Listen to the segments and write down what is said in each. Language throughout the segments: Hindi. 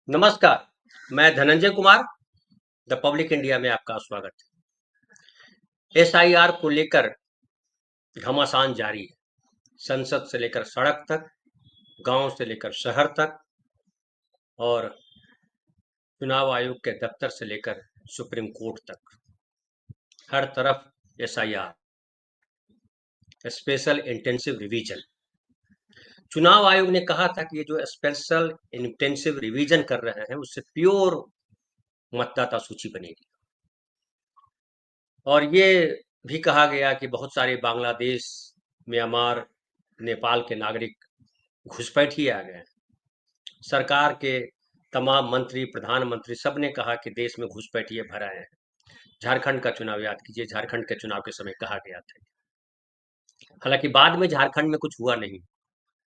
नमस्कार, मैं Dhananjay Kumar, the public India में आपका स्वागत है। एसआईआर को लेकर घमासान जारी है। संसद से लेकर सड़क तक, गांव से लेकर शहर तक और चुनाव आयोग के दफ्तर से लेकर सुप्रीम कोर्ट तक, हर तरफ एसआईआर, स्पेशल इंटेंसिव रिवीजन। चुनाव आयोग ने कहा था कि ये जो स्पेशल इंटेंसिव रिवीजन कर रहे हैं, उससे प्योर मतदाता सूची बनेगी। और ये भी कहा गया कि बहुत सारे बांग्लादेश, म्यांमार, नेपाल के नागरिक घुसपैठिए आ गए हैं। सरकार के तमाम मंत्री, प्रधानमंत्री सब ने कहा कि देश में घुसपैठिए भर आए हैं। झारखंड का चुनाव याद कीजिए, झारखंड के चुनाव के समय कहा गया था। हालांकि बाद में झारखंड में कुछ हुआ नहीं।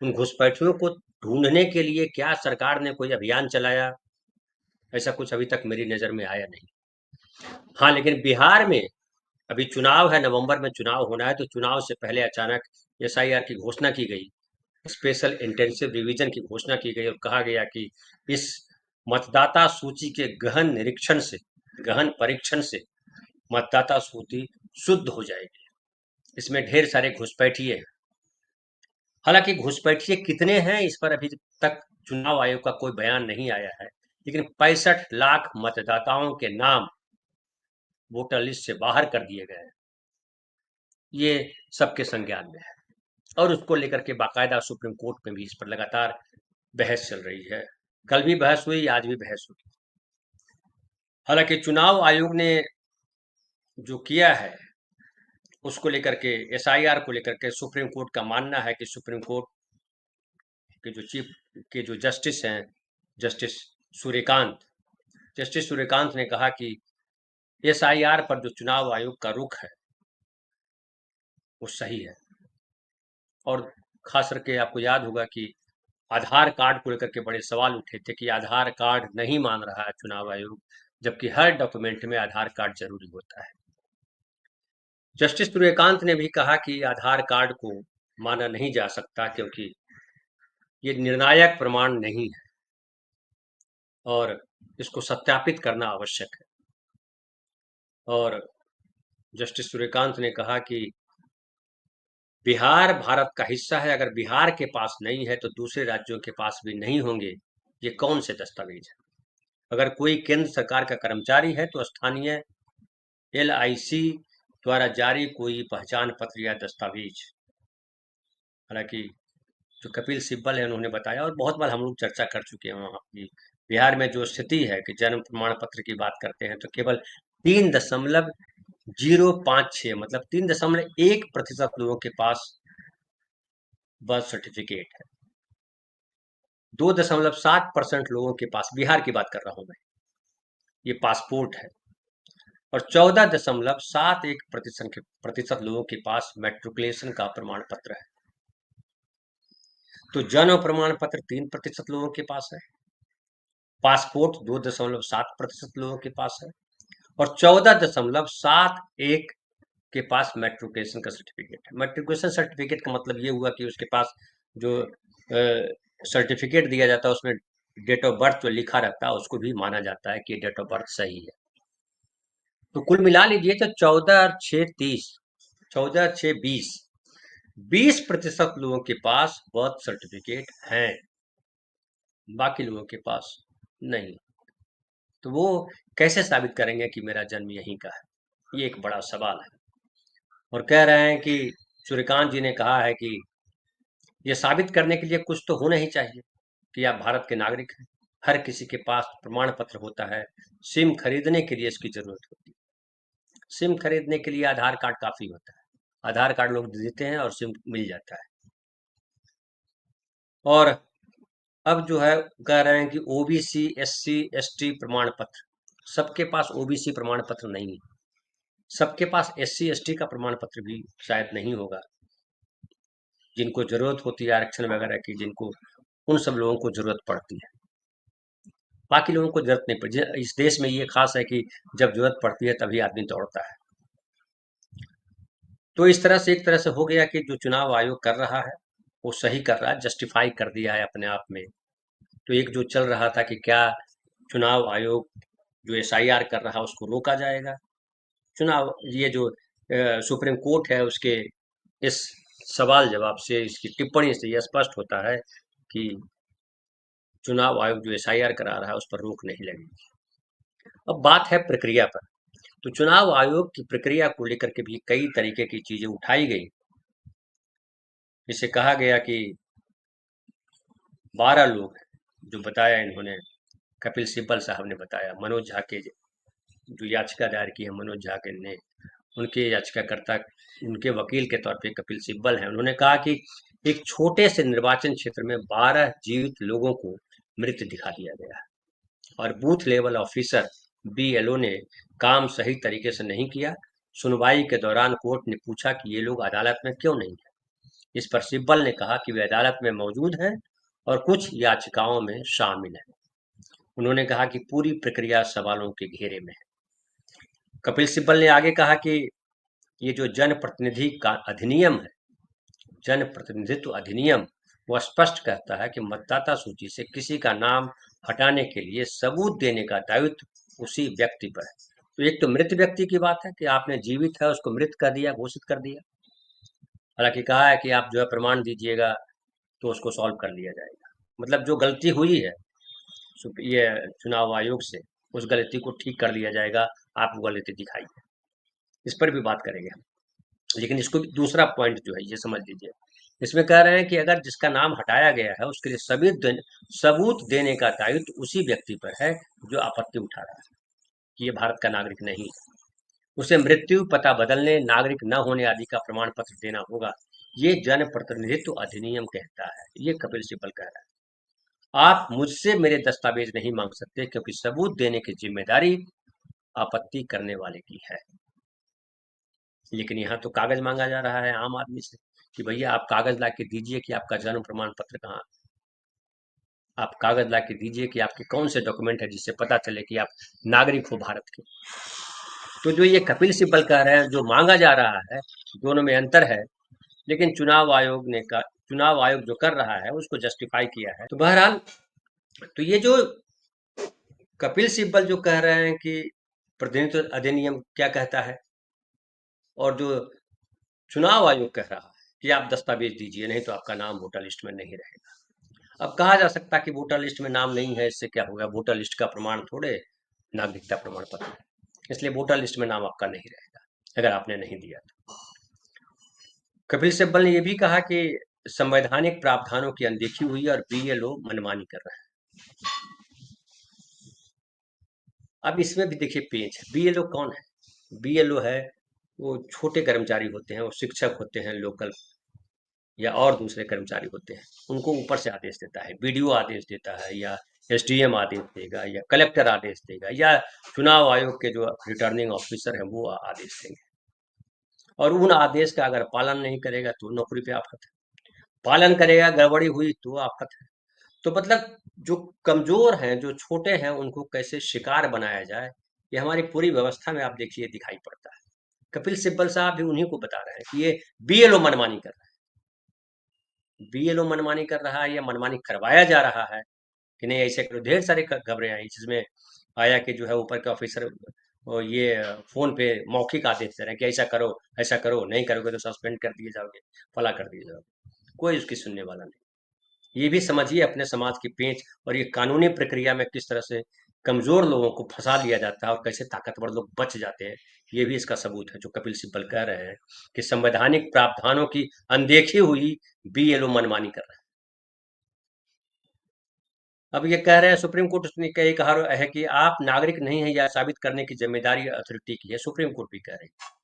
उन घुसपैठियों को ढूंढने के लिए क्या सरकार ने कोई अभियान चलाया, ऐसा कुछ अभी तक मेरी नजर में आया नहीं। हाँ, लेकिन बिहार में अभी चुनाव है, नवंबर में चुनाव होना है, तो चुनाव से पहले अचानक एसआईआर की घोषणा की गई, स्पेशल इंटेंसिव रिवीजन की घोषणा की गई और कहा गया कि इस मतदाता सूची के गहन निरीक्षण से, गहन परीक्षण से मतदाता सूची शुद्ध हो जाएगी। इसमें ढेर सारे घुसपैठिए हैं। हालांकि घुसपैठिए कितने हैं इस पर अभी तक चुनाव आयोग का कोई बयान नहीं आया है, लेकिन 65 लाख मतदाताओं के नाम वोटर लिस्ट से बाहर कर दिए गए हैं। ये सबके संज्ञान में है और उसको लेकर के बाकायदा सुप्रीम कोर्ट में भी इस पर लगातार बहस चल रही है। कल भी बहस हुई, आज भी बहस हुई। हालांकि चुनाव आयोग ने जो किया है उसको लेकर के, एसआईआर को लेकर के, सुप्रीम कोर्ट का मानना है कि सुप्रीम कोर्ट के जो चीफ के जो जस्टिस हैं, जस्टिस सूर्यकांत जस्टिस सूर्यकांत ने कहा कि एसआईआर पर जो चुनाव आयोग का रुख है वो सही है। और खास करके आपको याद होगा कि आधार कार्ड को लेकर के बड़े सवाल उठे थे कि आधार कार्ड नहीं मान रहा है चुनाव आयोग, जबकि हर डॉक्यूमेंट में आधार कार्ड जरूरी होता है। जस्टिस सूर्यकांत ने भी कहा कि आधार कार्ड को माना नहीं जा सकता क्योंकि ये निर्णायक प्रमाण नहीं है और इसको सत्यापित करना आवश्यक है। और जस्टिस सूर्यकांत ने कहा कि बिहार भारत का हिस्सा है, अगर बिहार के पास नहीं है तो दूसरे राज्यों के पास भी नहीं होंगे। ये कौन से दस्तावेज है? अगर कोई केंद्र सरकार का कर्मचारी है तो स्थानीय एलआईसी द्वारा जारी कोई पहचान पत्र या दस्तावेज। हालांकि जो कपिल सिब्बल है उन्होंने बताया, और बहुत बार हम लोग चर्चा कर चुके हैं वहाँ की बिहार में जो स्थिति है कि जन्म प्रमाण पत्र की बात करते हैं तो केवल 3.056, मतलब 3.1% लोगों के पास बर्थ सर्टिफिकेट है। 2.7% लोगों के पास, बिहार की बात कर रहा हूं मैं, ये पासपोर्ट है। और 14.71% लोगों के पास मेट्रिकुलेशन का प्रमाण पत्र है। तो जन्म प्रमाण पत्र 3% लोगों के पास है, पासपोर्ट 2.7% लोगों के पास है, और 14.71 के पास मेट्रिकुलेशन का सर्टिफिकेट है। मेट्रिकुलेशन सर्टिफिकेट का मतलब ये हुआ कि उसके पास जो सर्टिफिकेट दिया जाता है उसमें डेट ऑफ बर्थ जो लिखा रहता है उसको भी माना जाता है कि डेट ऑफ बर्थ सही है। तो कुल मिला लीजिए तो 14/6/30, 14/6/20, 20% लोगों के पास बर्थ सर्टिफिकेट है, बाकी लोगों के पास नहीं। तो वो कैसे साबित करेंगे कि मेरा जन्म यहीं का है? ये एक बड़ा सवाल है। और कह रहे हैं कि सूर्यकांत जी ने कहा है कि ये साबित करने के लिए कुछ तो होना ही चाहिए कि आप भारत के नागरिक हैं। हर किसी के पास प्रमाण पत्र होता है। सिम खरीदने के लिए इसकी जरूरत होती है। सिम खरीदने के लिए आधार कार्ड काफी होता है। आधार कार्ड लोग देते हैं और सिम मिल जाता है। और अब जो है कह रहे हैं कि ओबीसी, एससी, एसटी प्रमाण पत्र, सबके पास ओबीसी प्रमाण पत्र नहीं है। सबके पास एससी एसटी का प्रमाण पत्र भी शायद नहीं होगा। जिनको जरूरत होती है आरक्षण वगैरह की, जिनको, उन सब लोगों को जरूरत पड़ती है, बाकी लोगों को जरूरत नहीं पड़ती। इस देश में ये खास है कि जब जरूरत पड़ती है तभी आदमी दौड़ता है। तो इस तरह से एक तरह से हो गया कि जो चुनाव आयोग कर रहा है वो सही कर रहा है, जस्टिफाई कर दिया है अपने आप में तो एक जो चल रहा था कि क्या चुनाव आयोग जो एसआईआर कर रहा है उसको रोका जाएगा। चुनाव ये जो सुप्रीम कोर्ट है उसके इस सवाल जवाब से, इसकी टिप्पणी से यह स्पष्ट होता है कि चुनाव आयोग जो एसआईआर करा रहा है उस पर रोक नहीं लगेगी। अब बात है प्रक्रिया पर। तो चुनाव आयोग की प्रक्रिया को लेकर के भी कई तरीके की चीजें उठाई गई। इसे कहा गया कि 12 लोग हैं जो बताया इन्होंने, कपिल सिब्बल साहब ने बताया, मनोज झा के जो याचिका दायर की है मनोज झा के ने, उनके याचिकाकर्ता उनके वकील के तौर पे कपिल सिब्बल हैं। उन्होंने कहा कि एक छोटे से निर्वाचन क्षेत्र में 12 जीवित लोगों को मृत दिखा दिया गया और बूथ लेवल ऑफिसर बीएलओ ने काम सही तरीके से नहीं किया। सुनवाई के दौरान कोर्ट ने पूछा कि ये लोग अदालत में क्यों नहीं है। इस पर सिब्बल ने कहा कि वे अदालत में मौजूद हैं और कुछ याचिकाओं में शामिल हैं। उन्होंने कहा कि पूरी प्रक्रिया सवालों के घेरे में है। कपिल सिब्बल ने आगे कहा कि ये जो जनप्रतिनिधि का अधिनियम है, जनप्रतिनिधित्व अधिनियम, वो स्पष्ट कहता है कि मतदाता सूची से किसी का नाम हटाने के लिए सबूत देने का दायित्व उसी व्यक्ति पर है। तो एक तो मृत व्यक्ति की बात है कि आपने जीवित है उसको मृत कर दिया, घोषित कर दिया। हालांकि कहा है कि आप जो है प्रमाण दीजिएगा तो उसको सॉल्व कर लिया जाएगा। मतलब जो गलती हुई है ये चुनाव आयोग से, उस गलती को ठीक कर लिया जाएगा। आप वो गलती दिखाइए, इस पर भी बात करेंगे हम। लेकिन इसको भी दूसरा पॉइंट जो है ये समझ लीजिए, इसमें कह रहे हैं कि अगर जिसका नाम हटाया गया है उसके लिए सबूत देने का दायित्व उसी व्यक्ति पर है जो आपत्ति उठा रहा है कि ये भारत का नागरिक नहीं है। उसे मृत्यु, पता बदलने, नागरिक न होने आदि का प्रमाण पत्र देना होगा। ये जनप्रतिनिधित्व अधिनियम कहता है। ये कपिल सिब्बल कह रहा है। आप मुझसे मेरे दस्तावेज नहीं मांग सकते क्योंकि सबूत देने की जिम्मेदारी आपत्ति करने वाले की है। लेकिन यहाँ तो कागज मांगा जा रहा है आम आदमी से कि भैया आप कागज ला के दीजिए कि आपका जन्म प्रमाण पत्र कहाँ, आप कागज ला के दीजिए कि आपके कौन से डॉक्यूमेंट है जिससे पता चले कि आप नागरिक हो भारत के। तो जो ये कपिल सिब्बल कह रहे हैं जो मांगा जा रहा है, दोनों में अंतर है। लेकिन चुनाव आयोग जो कर रहा है उसको जस्टिफाई किया है। तो बहरहाल, तो ये जो कपिल सिब्बल जो कह रहे हैं कि प्रतिनिधित्व अधिनियम क्या कहता है, और जो चुनाव आयोग कह रहा है कि आप दस्तावेज दीजिए नहीं तो आपका नाम वोटर लिस्ट में नहीं रहेगा। अब कहा जा सकता है कि वोटर लिस्ट में नाम नहीं है, इससे क्या होगा, वोटर लिस्ट का प्रमाण थोड़े नागरिकता प्रमाण पत्र है, इसलिए वोटर लिस्ट में नाम आपका नहीं रहेगा अगर आपने नहीं दिया तो। कपिल सिब्बल ने यह भी कहा कि संवैधानिक प्रावधानों की अनदेखी हुई और बीएलओ मनमानी कर रहे हैं। अब इसमें भी देखिए पेंच है। बीएलओ कौन है? बीएलओ है वो छोटे कर्मचारी होते हैं, वो शिक्षक होते हैं लोकल, या और दूसरे कर्मचारी होते हैं। उनको ऊपर से आदेश देता है, बीडीओ आदेश देता है, या एसडीएम आदेश देगा, या कलेक्टर आदेश देगा, या चुनाव आयोग के जो रिटर्निंग ऑफिसर हैं वो आदेश देंगे। और उन आदेश का अगर पालन नहीं करेगा तो नौकरी पे आफत है, पालन करेगा, गड़बड़ी हुई तो आफत है। तो मतलब जो कमजोर हैं, जो छोटे हैं, उनको कैसे शिकार बनाया जाए, ये हमारी पूरी व्यवस्था में आप देखिए दिखाई पड़ता है। कपिल सिब्बल साहब भी उन्हीं को बता रहे हैं कि ये बीएलओ मनमानी कर रहा है, बीएलओ मनमानी कर रहा है या मनमानी करवाया जा रहा है कि नहीं ऐसे करो। ढेर सारी खबरें आई जिसमें आया कि जो है ऊपर के ऑफिसर ये फोन पे मौखिक आदेश दे रहे हैं कि ऐसा करो, नहीं करोगे तो सस्पेंड कर दिए जाओगे, फला कर दिए जाओगे। कोई उसकी सुनने वाला नहीं। ये भी समझिए अपने समाज की पेंच, और ये कानूनी प्रक्रिया में किस तरह से कमजोर लोगों को फंसा लिया जाता है और कैसे ताकतवर लोग बच जाते हैं। ये भी इसका सबूत है जो कपिल सिब्बल कह रहे हैं कि संवैधानिक प्रावधानों की अनदेखी हुई, बीएलओ मनमानी कर रहे हैं। अब ये कह रहे हैं सुप्रीम कोर्ट ने कहा है कि आप नागरिक नहीं है, यह साबित करने की जिम्मेदारी अथॉरिटी की है। सुप्रीम कोर्ट भी कह रही है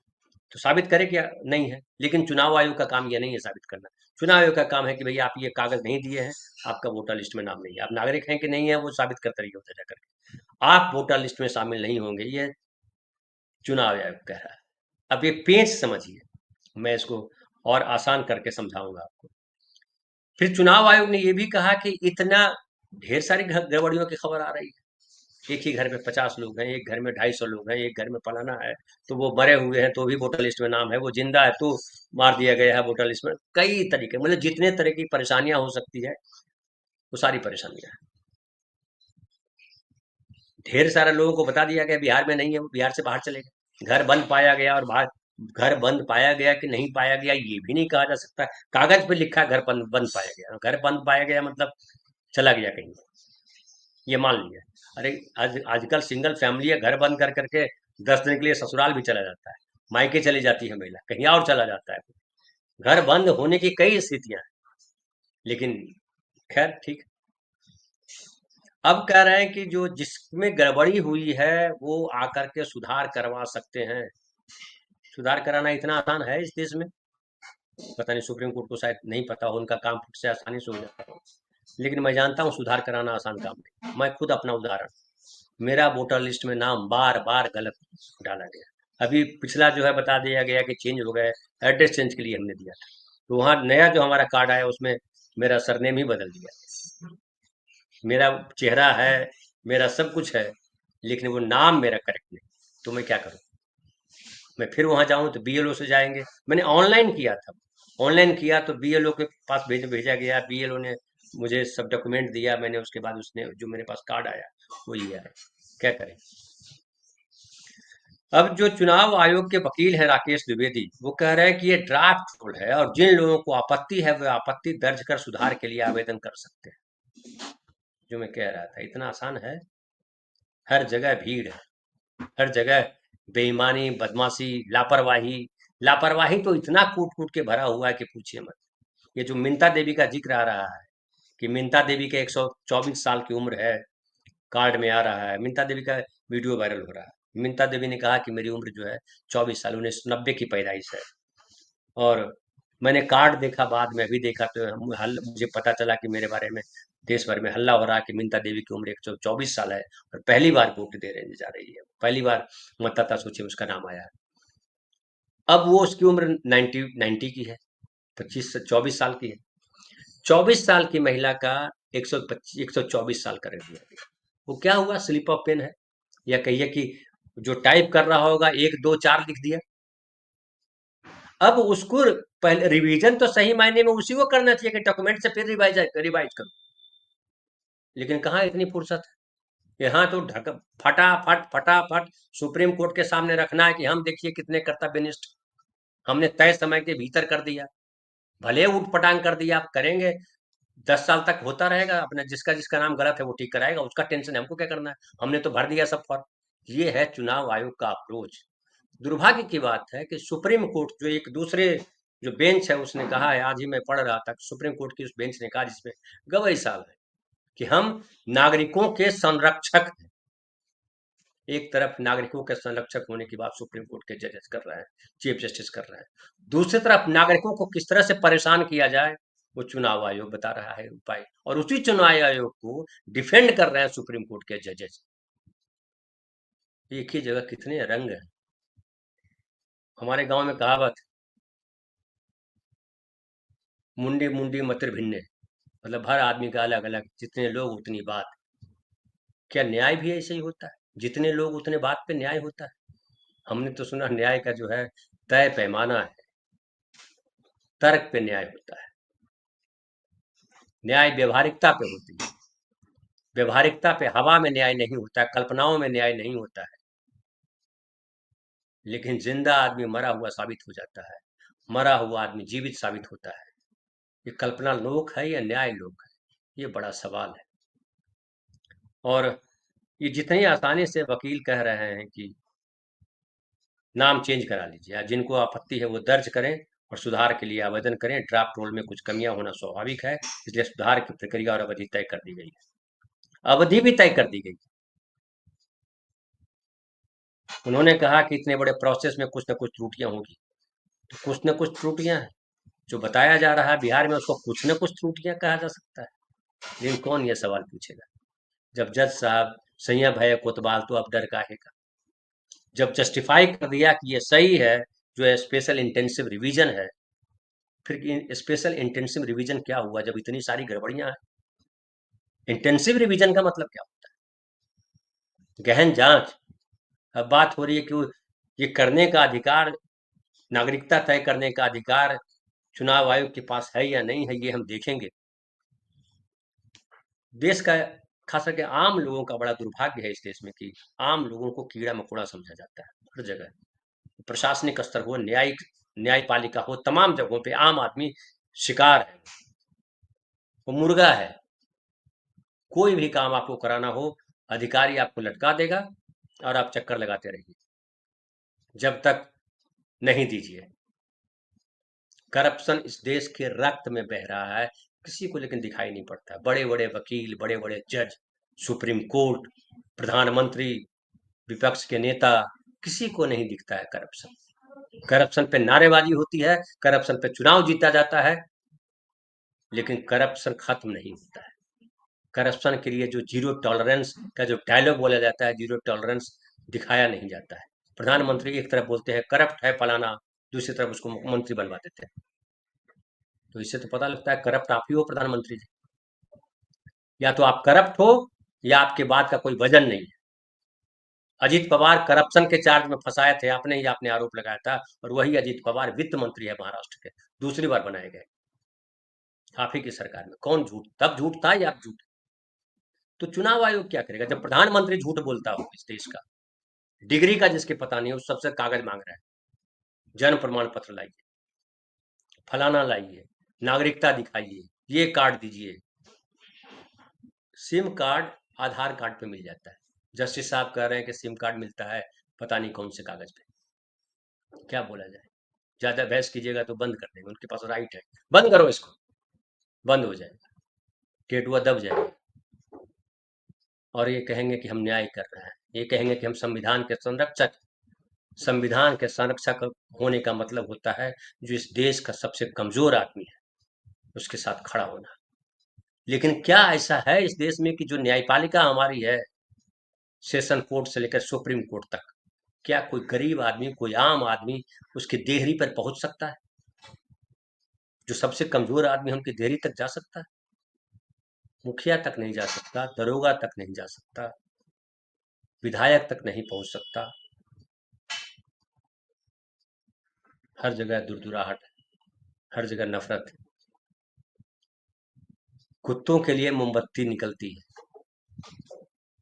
तो साबित करे क्या नहीं है। लेकिन चुनाव आयोग का काम यह नहीं है साबित करना। चुनाव आयोग का काम है कि भैया आप ये कागज नहीं दिए हैं, आपका वोटर लिस्ट में नाम नहीं है, आप नागरिक हैं कि नहीं है वो साबित करते रहिए होता जाकर के, आप वोटर लिस्ट में शामिल नहीं होंगे, ये चुनाव आयोग कह रहा है। अब ये पेच समझिए, मैं इसको और आसान करके समझाऊंगा आपको। फिर चुनाव आयोग ने यह भी कहा कि इतना ढेर सारी गड़बड़ियों की खबर आ रही है, एक ही घर में 50 लोग हैं, एक घर में 250 लोग हैं, एक घर में फलाना है, तो वो मरे हुए हैं तो भी वोटर लिस्ट में नाम है, वो जिंदा है तो मार दिया गया है वोटर लिस्ट में। कई तरीके, मतलब जितने तरह की परेशानियां हो सकती है वो सारी परेशानियां हैं। ढेर सारे लोगों को बता दिया गया बिहार में नहीं है, वो बिहार से बाहर चले गए। घर बंद पाया गया, और बाहर घर बंद पाया गया कि नहीं पाया गया ये भी नहीं कहा जा सकता। कागज पे लिखा घर बंद बंद पाया गया, घर बंद पाया गया मतलब चला गया कहीं, ये मान लिया। अरे आज आजकल सिंगल फैमिली है, घर बंद कर करके 10 दिन के लिए ससुराल भी चला जाता है, मायके चली जाती है महिला, कहीं और चला जाता है। घर बंद होने की कई स्थितियां हैं, लेकिन खैर ठीक। अब कह रहे हैं कि जो जिसमें गड़बड़ी हुई है वो आकर के सुधार करवा सकते हैं। सुधार कराना इतना आसान है इस देश में? पता नहीं, सुप्रीम कोर्ट को शायद नहीं पता हो, उनका काम फुट से आसानी से हो जाता हो। लेकिन मैं जानता हूँ सुधार कराना आसान काम नहीं। मैं खुद अपना उदाहरण, मेरा वोटर लिस्ट में नाम बार बार गलत डाला गया। अभी पिछला जो है बता दिया गया कि चेंज हो गया, एड्रेस चेंज के लिए हमने दिया था, तो वहाँ नया जो हमारा कार्ड आया उसमें मेरा सरनेम ही बदल दिया। मेरा चेहरा है, मेरा सब कुछ है, लेकिन वो नाम मेरा करेक्ट नहीं। तो मैं क्या करूँ? मैं फिर वहां जाऊं तो बीएलओ से जाएंगे। मैंने ऑनलाइन किया था, ऑनलाइन किया तो बीएलओ के पास भेजा गया, बीएलओ ने मुझे सब डॉक्यूमेंट दिया मैंने, उसके बाद उसने जो मेरे पास कार्ड आया वो ये आया। क्या करें? अब जो चुनाव आयोग के वकील हैं राकेश द्विवेदी, वो कह रहे हैं कि ये ड्राफ्ट रूल है और जिन लोगों को आपत्ति है वे आपत्ति दर्ज कर सुधार के लिए आवेदन कर सकते हैं। जो मैं कह रहा था इतना आसान है? हर जगह भीड़ है, हर जगह बेईमानी, बदमाशी, लापरवाही। लापरवाही तो इतना कूट कूट के भरा हुआ है कि पूछिए मत। ये जो मिंता देवी का जिक्र आ रहा है कि मिंता देवी के 124 साल की उम्र है, कार्ड में आ रहा है, मिंता देवी का वीडियो वायरल हो रहा है। मिंता देवी ने कहा कि मेरी उम्र जो है 24 साल, 1990 की पैदाइश है। और मैंने कार्ड देखा, बाद में अभी देखा तो मुझे पता चला कि मेरे बारे में देश भर में हल्ला हो रहा है कि मिंता देवी की उम्र 124 साल है और पहली बार वोट दे रही जा रही है, पहली बार मतदाता सूची में उसका नाम आया है। अब वो उसकी उम्र 90 की है, 25 से 24 साल की है। 24 साल की महिला का 124 साल कर दिया गया। वो क्या हुआ? स्लिप ऑफ पेन है, या कहिए कि जो टाइप कर रहा होगा 1 2 4 लिख दिया। अब उसको पहले रिवीजन तो सही मायने में उसी को करना चाहिए कि डॉक्यूमेंट से फिर रिवाइज रिवाइज करो, लेकिन कहाँ इतनी फुर्सत है। यहाँ तो ढक फटाफट फटाफट सुप्रीम कोर्ट के सामने रखना है कि हम देखिए कितने कर्तव्यनिष्ठ, हमने तय समय के भीतर कर दिया। भले उठ पटांग कर दिया, आप करेंगे 10 साल तक होता रहेगा, अपना जिसका जिसका नाम गलत है वो ठीक कराएगा, उसका टेंशन हमको क्या करना है, हमने तो भर दिया सब फॉर्म। ये है चुनाव आयोग का अप्रोच। दुर्भाग्य की बात है कि सुप्रीम कोर्ट जो एक दूसरे जो बेंच है उसने कहा है, आज ही मैं पढ़ रहा था, सुप्रीम कोर्ट की उस बेंच ने कहा जिसमें गवई साहब है कि हम नागरिकों के संरक्षक हैं। एक तरफ नागरिकों के संरक्षक होने की बात सुप्रीम कोर्ट के जजेस कर रहे हैं, चीफ जस्टिस कर रहे हैं, दूसरी तरफ नागरिकों को किस तरह से परेशान किया जाए वो चुनाव आयोग बता रहा है उपाय, और उसी चुनाव आयोग को डिफेंड कर रहे हैं सुप्रीम कोर्ट के जजेस। एक ही जगह कितने रंग हैं। हमारे गांव में कहावत, मुंडी मुंडी मतिर भिन्ने, मतलब हर आदमी का अलग अलग, जितने लोग उतनी बात। क्या न्याय भी ऐसे ही होता है? जितने लोग उतने बात पे न्याय होता है? हमने तो सुना न्याय का जो है तय पैमाना है, तर्क पे न्याय होता है। न्याय व्यवहारिकता पे होती है, व्यवहारिकता पे हवा में न्याय नहीं होता है, कल्पनाओं में न्याय नहीं होता है। लेकिन जिंदा आदमी मरा हुआ साबित हो जाता है, मरा हुआ आदमी जीवित साबित होता है। ये कल्पना लोक है या न्याय लोक है, ये बड़ा सवाल है। और ये जितनी आसानी से वकील कह रहे हैं कि नाम चेंज करा लीजिए, या जिनको आपत्ति है वो दर्ज करें और सुधार के लिए आवेदन करें, ड्राफ्ट रोल में कुछ कमियां होना स्वाभाविक है, इसलिए सुधार की प्रक्रिया और अवधि तय कर दी गई है। अवधि भी तय कर दी गई। उन्होंने कहा कि इतने बड़े प्रोसेस में कुछ ना कुछ त्रुटियां होगी, तो कुछ ना कुछ त्रुटियां हैं जो बताया जा रहा है बिहार में, उसको कुछ ना कुछ त्रुटियां कहा जा सकता है। लेकिन कौन ये सवाल पूछेगा? जब जज साहब सैया भय कोतवाल, तो अब डर काहे का? जब जस्टिफाई कर दिया कि ये सही है, जो है स्पेशल इंटेंसिव रिवीजन है, फिर स्पेशल इंटेंसिव रिवीजन क्या हुआ जब इतनी सारी गड़बड़ियां हैं? इंटेंसिव रिवीजन का मतलब क्या होता है? गहन जांच। अब बात हो रही है कि ये करने का अधिकार, नागरिकता तय करने का अधिकार चुनाव आयोग के पास है या नहीं है, ये हम देखेंगे। देश का खास करके आम लोगों का बड़ा दुर्भाग्य है इस देश में कि आम लोगों को कीड़ा मकोड़ा समझा जाता है हर जगह। प्रशासनिक स्तर हो, न्यायपालिका हो, तमाम जगहों पे आम आदमी शिकार है, वो मुर्गा है। कोई भी काम आपको कराना हो, अधिकारी आपको लटका देगा और आप चक्कर लगाते रहिए जब तक नहीं दीजिए। करप्शन इस देश के रक्त में बह रहा है, किसी को लेकिन दिखाई नहीं पड़ता। बड़े बड़े वकील, बड़े बड़े जज, सुप्रीम कोर्ट, प्रधानमंत्री, विपक्ष के नेता, किसी को नहीं दिखता है करप्शन। करप्शन पे नारेबाजी होती है, करप्शन पे चुनाव जीता जाता है, लेकिन करप्शन खत्म नहीं होता है। करप्शन के लिए जो जीरो टॉलरेंस का जो डायलॉग बोला जाता है, जीरो टॉलरेंस दिखाया नहीं जाता है। प्रधानमंत्री एक तरफ बोलते हैं करप्ट है फलाना, दूसरी तरफ उसको मंत्री बनवा देते हैं। तो इससे तो पता लगता है करप्ट आप ही हो प्रधानमंत्री जी। या तो आप करप्ट हो या आपके बात का कोई वजन नहीं है। अजीत पवार करप्शन के चार्ज में फंसाए थे, आपने ही आपने आरोप लगाया था, और वही अजीत पवार वित्त मंत्री है महाराष्ट्र के, दूसरी बार बनाए गए आप ही की सरकार में। कौन झूठ, तब झूठ था या अब झूठ? तो चुनाव आयोग क्या करेगा जब प्रधानमंत्री झूठ बोलता हो इस देश का? डिग्री का जिसके पता नहीं, उस सबसे कागज मांग रहा है, जन्म प्रमाण पत्र लाइए, फलाना लाइए, नागरिकता दिखाइए, ये कार्ड दीजिए। सिम कार्ड आधार कार्ड पे मिल जाता है। जस्टिस साहब कह रहे हैं कि सिम कार्ड मिलता है पता नहीं कौन से कागज पे। क्या बोला जाए? ज्यादा बहस कीजिएगा तो बंद कर देंगे, उनके पास राइट है। बंद करो इसको, बंद हो जाएगा, टेटुआ दब जाएगा। और ये कहेंगे कि हम न्याय कर रहे हैं, ये कहेंगे कि हम संविधान के संरक्षक। संविधान के संरक्षक होने का मतलब होता है जो इस देश का सबसे कमजोर आदमी है उसके साथ खड़ा होना। लेकिन क्या ऐसा है इस देश में कि जो न्यायपालिका हमारी है, सेशन कोर्ट से लेकर सुप्रीम कोर्ट तक, क्या कोई गरीब आदमी, कोई आम आदमी उसकी देहरी पर पहुंच सकता है? जो सबसे कमजोर आदमी है उनकी देहरी तक जा सकता है? मुखिया तक नहीं जा सकता, दरोगा तक नहीं जा सकता, विधायक तक नहीं पहुंच सकता। हर जगह दुरदुराहट है, हर जगह नफरत है। कुत्तों के लिए मोमबत्ती निकलती है,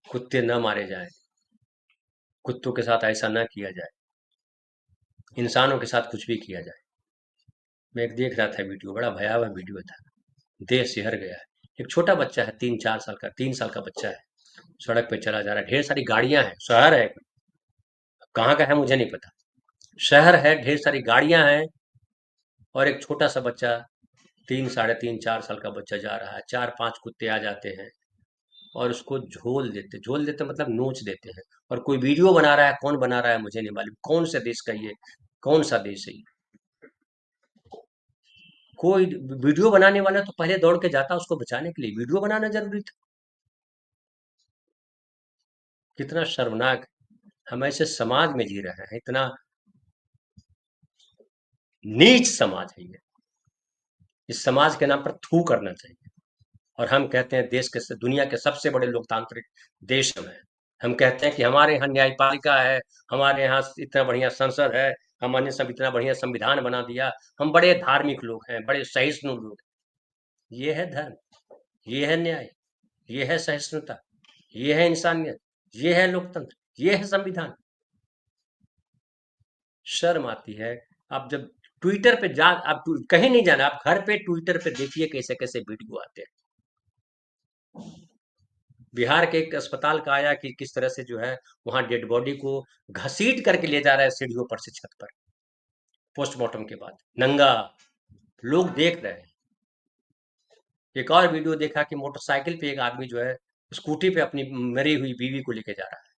कुत्ते न मारे जाएं, कुत्तों के साथ ऐसा न किया जाए, इंसानों के साथ कुछ भी किया जाए। मैं एक देख रहा था वीडियो, बड़ा भयावह वीडियो था, देश सिहर गया है। एक छोटा बच्चा है, 3-4 साल का, 3 साल का बच्चा है, सड़क पे चला जा रहा है, ढेर सारी गाड़ियां हैं, शहर है, कहाँ का है मुझे नहीं पता, शहर है, ढेर सारी गाड़ियां हैं, और एक छोटा सा बच्चा, 3, 3.5, 4 साल का बच्चा जा रहा है। 4-5 कुत्ते आ जाते हैं और उसको झोल देते मतलब नोच देते हैं। और कोई वीडियो बना रहा है, कौन बना रहा है मुझे नहीं मालूम, कौन से देश का ये, कौन सा देश है ये? कोई वीडियो बनाने वाला तो पहले दौड़ के जाता उसको बचाने के लिए, वीडियो बनाना जरूरी था? कितना शर्मनाक। हम ऐसे समाज में जी रहे हैं, इतना नीच समाज है ये। इस समाज के नाम पर थू करना चाहिए। और हम कहते हैं देश के, दुनिया के सबसे बड़े लोकतांत्रिक देश में, हम कहते हैं कि हमारे यहाँ न्यायपालिका है, हमारे यहाँ इतना बढ़िया संसद है, हमने सब इतना बढ़िया संविधान बना दिया, हम बड़े धार्मिक लोग हैं, बड़े सहिष्णु लोग हैं। ये है धर्म, ये है न्याय, ये है सहिष्णुता, ये है इंसानियत, ये है लोकतंत्र, ये है संविधान। शर्म आती है। आप जब ट्विटर पे जा, आप कहीं नहीं जाना, आप घर पे ट्विटर पे देखिए कैसे कैसे वीडियो आते हैं। बिहार के एक अस्पताल का आया कि किस तरह से जो है वहां डेड बॉडी को घसीट करके ले जा रहा है सीढ़ियों पर से छत पर, पोस्टमार्टम के बाद नंगा, लोग देख रहे हैं। एक और वीडियो देखा कि मोटरसाइकिल पे एक आदमी जो है स्कूटी पे अपनी मरी हुई बीवी को लेके जा रहा है।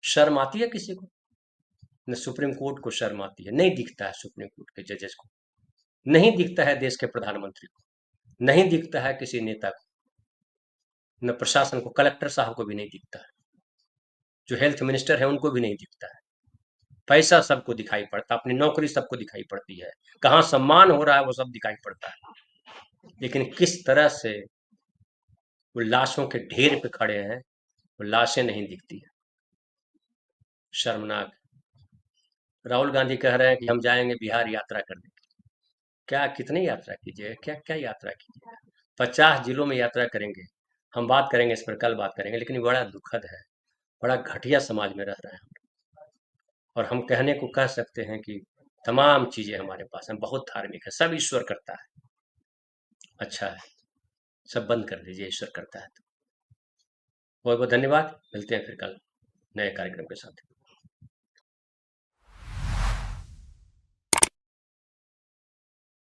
शर्म आती है किसी को? न सुप्रीम कोर्ट को शर्म आती है, नहीं दिखता है सुप्रीम कोर्ट के जजेस को, नहीं दिखता है देश के प्रधानमंत्री को, नहीं दिखता है किसी नेता को, न प्रशासन को, कलेक्टर साहब को भी नहीं दिखता है, जो हेल्थ मिनिस्टर है उनको भी नहीं दिखता है। पैसा सबको दिखाई पड़ता, अपनी नौकरी सबको दिखाई पड़ती है, कहाँ सम्मान हो रहा है वो सब दिखाई पड़ता है, लेकिन किस तरह से वो लाशों के ढेर पे खड़े हैं वो लाशें नहीं दिखती है। शर्मनाक। राहुल गांधी कह रहे हैं कि हम जाएंगे बिहार यात्रा करने। क्या, कितनी यात्रा कीजिए, क्या क्या यात्रा कीजिए? 50 जिलों में यात्रा करेंगे, हम बात करेंगे इस पर, कल बात करेंगे, लेकिन ये बड़ा दुखद है, बड़ा घटिया समाज में रह रहे हैं। और हम कहने को कह सकते हैं कि तमाम चीज़ें हमारे पास हैं, बहुत धार्मिक है, सब ईश्वर करता है, अच्छा है, सब बंद कर दीजिए ईश्वर करता है तो। बहुत बहुत धन्यवाद, मिलते हैं फिर कल नए कार्यक्रम के साथ।